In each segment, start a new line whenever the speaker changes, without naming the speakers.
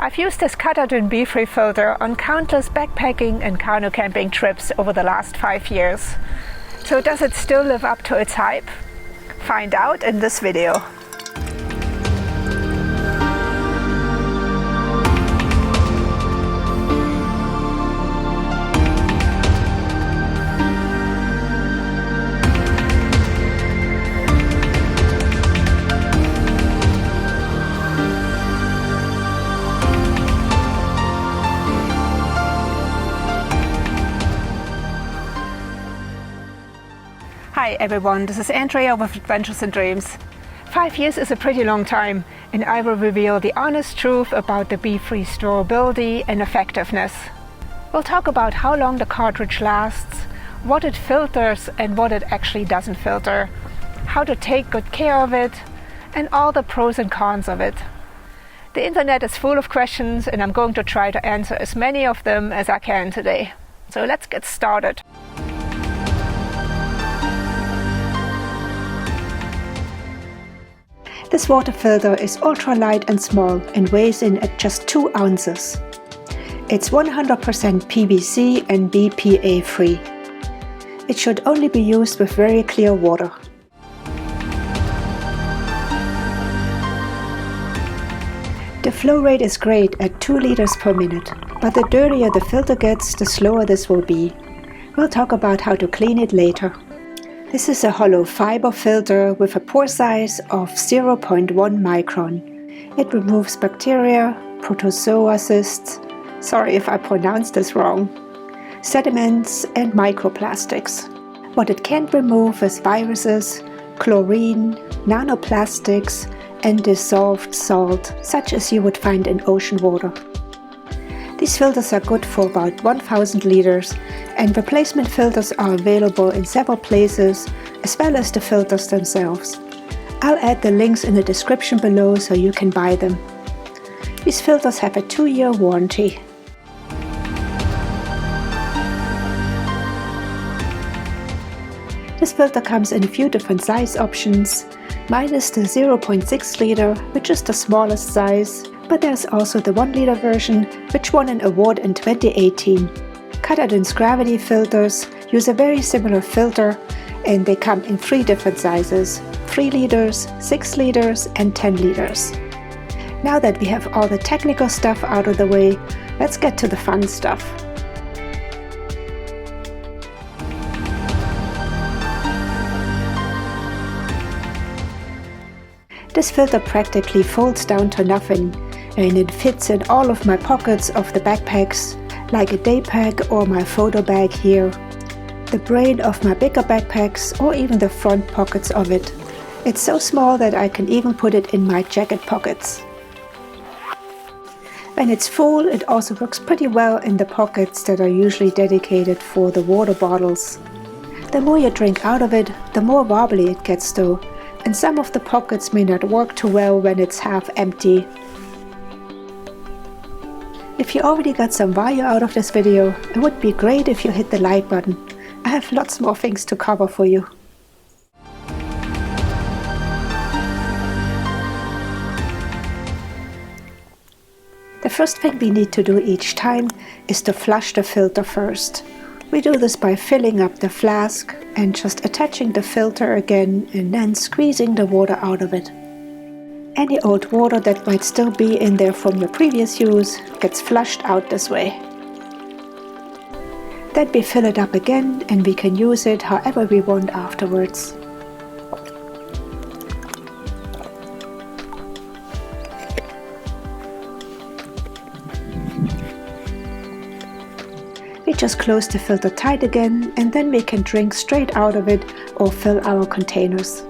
I've used this Katadyn BeFree filter on countless backpacking and canoe camping trips over the last 5 years. So does it still live up to its hype? Find out in this video. Hi everyone, this is Andrea with Adventures and Dreams. 5 years is a pretty long time, and I will reveal the honest truth about the BeFree storability and effectiveness. We'll talk about how long the cartridge lasts, what it filters and what it actually doesn't filter, how to take good care of it, and all the pros and cons of it. The internet is full of questions, and I'm going to try to answer as many of them as I can today. So let's get started. This water filter is ultralight and small and weighs in at just 2 ounces. It's 100% PVC and BPA free. It should only be used with very clear water. The flow rate is great at 2 liters per minute, but the dirtier the filter gets, the slower this will be. We'll talk about how to clean it later. This is a hollow fiber filter with a pore size of 0.1 micron. It removes bacteria, protozoa cysts, sorry if I pronounced this wrong, sediments and microplastics. What it can't remove is viruses, chlorine, nanoplastics and dissolved salt, such as you would find in ocean water. These filters are good for about 1000 liters, and replacement filters are available in several places, as well as the filters themselves. I'll add the links in the description below so you can buy them. These filters have a 2-year warranty. This filter comes in a few different size options. Mine is the 0.6 liter, which is the smallest size, but there's also the 1 liter version, which won an award in 2018. Katadyn's gravity filters use a very similar filter, and they come in 3 different sizes: 3 liters, 6 liters and 10 liters. Now that we have all the technical stuff out of the way, let's get to the fun stuff. This filter practically folds down to nothing, and it fits in all of my pockets of the backpacks, like a day pack or my photo bag here, the brain of my bigger backpacks, or even the front pockets of it. It's so small that I can even put it in my jacket pockets. When it's full, it also works pretty well in the pockets that are usually dedicated for the water bottles. The more you drink out of it, the more wobbly it gets though, and some of the pockets may not work too well when it's half empty. If you already got some value out of this video, it would be great if you hit the like button. I have lots more things to cover for you. The first thing we need to do each time is to flush the filter first. We do this by filling up the flask and just attaching the filter again and then squeezing the water out of it. Any old water that might still be in there from your previous use gets flushed out this way. Then we fill it up again and we can use it however we want afterwards. We just close the filter tight again, and then we can drink straight out of it or fill our containers.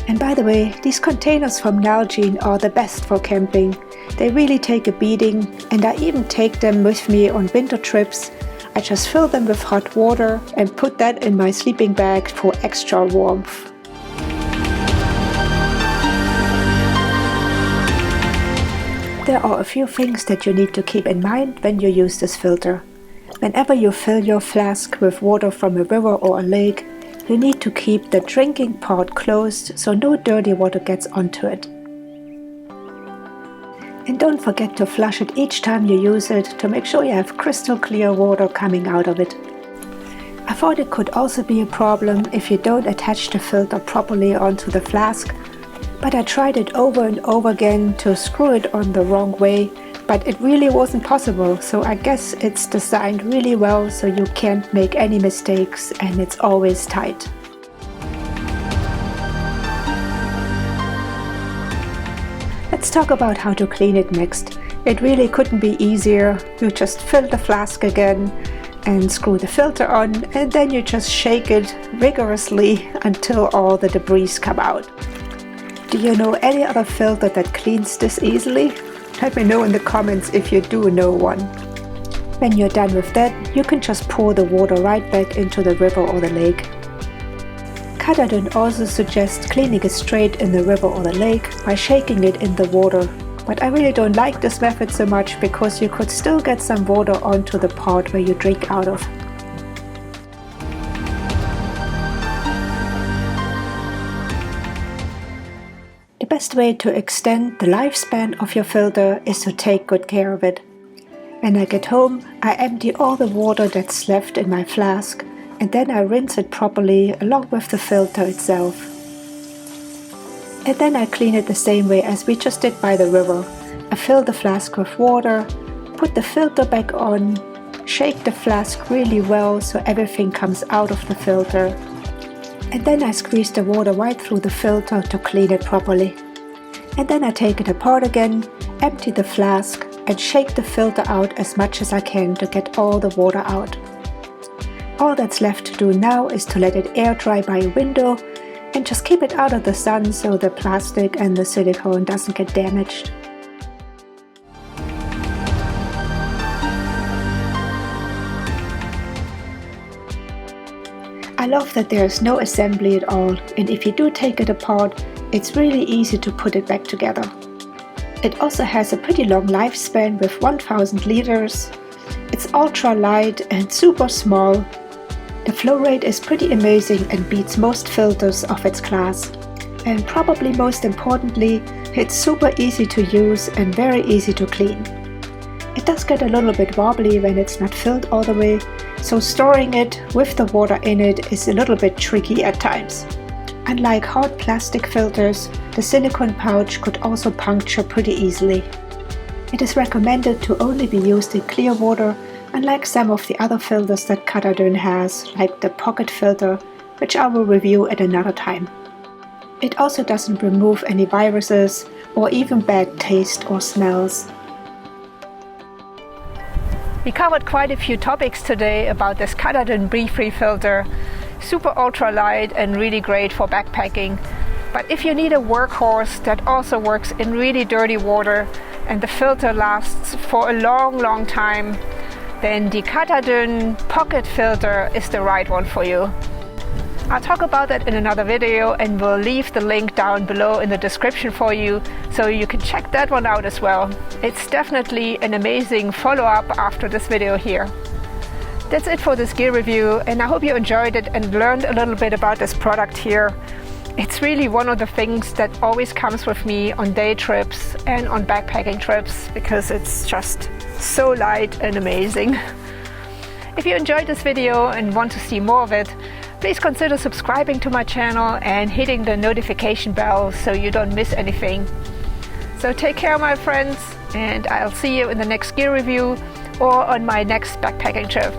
And by the way, these containers from Nalgene are the best for camping. They really take a beating, and I even take them with me on winter trips. I just fill them with hot water and put that in my sleeping bag for extra warmth. There are a few things that you need to keep in mind when you use this filter. Whenever you fill your flask with water from a river or a lake, you need to keep the drinking part closed so no dirty water gets onto it. And don't forget to flush it each time you use it to make sure you have crystal clear water coming out of it. I thought it could also be a problem if you don't attach the filter properly onto the flask, but I tried it over and over again to screw it on the wrong way, but it really wasn't possible, so I guess it's designed really well so you can't make any mistakes and it's always tight. Let's talk about how to clean it next. It really couldn't be easier. You just fill the flask again and screw the filter on, and then you just shake it vigorously until all the debris come out. Do you know any other filter that cleans this easily? Let me know in the comments if you do know one. When you're done with that, you can just pour the water right back into the river or the lake. Katadyn also suggests cleaning it straight in the river or the lake by shaking it in the water. But I really don't like this method so much because you could still get some water onto the pot where you drink out of. The best way to extend the lifespan of your filter is to take good care of it. When I get home, I empty all the water that's left in my flask, and then I rinse it properly along with the filter itself. And then I clean it the same way as we just did by the river. I fill the flask with water, put the filter back on, shake the flask really well so everything comes out of the filter. And then I squeeze the water right through the filter to clean it properly. And then I take it apart again, empty the flask, and shake the filter out as much as I can to get all the water out. All that's left to do now is to let it air dry by a window and just keep it out of the sun so the plastic and the silicone doesn't get damaged. I love that there is no assembly at all, and if you do take it apart, it's really easy to put it back together. It also has a pretty long lifespan with 1000 liters. It's ultralight and super small. The flow rate is pretty amazing and beats most filters of its class. And probably most importantly, it's super easy to use and very easy to clean. It does get a little bit wobbly when it's not filled all the way, so storing it with the water in it is a little bit tricky at times. Unlike hard plastic filters, the silicone pouch could also puncture pretty easily. It is recommended to only be used in clear water, unlike some of the other filters that Katadyn has, like the pocket filter, which I will review at another time. It also doesn't remove any viruses or even bad taste or smells. We covered quite a few topics today about this Katadyn BeFree filter. Super ultralight and really great for backpacking. But if you need a workhorse that also works in really dirty water and the filter lasts for a long time, then the Katadyn pocket filter is the right one for you. I'll talk about that in another video and will leave the link down below in the description for you so you can check that one out as well. It's definitely an amazing follow-up after this video here. That's it for this gear review, and I hope you enjoyed it and learned a little bit about this product here. It's really one of the things that always comes with me on day trips and on backpacking trips because it's just so light and amazing. If you enjoyed this video and want to see more of it, please consider subscribing to my channel and hitting the notification bell so you don't miss anything. So take care, my friends, and I'll see you in the next gear review or on my next backpacking trip.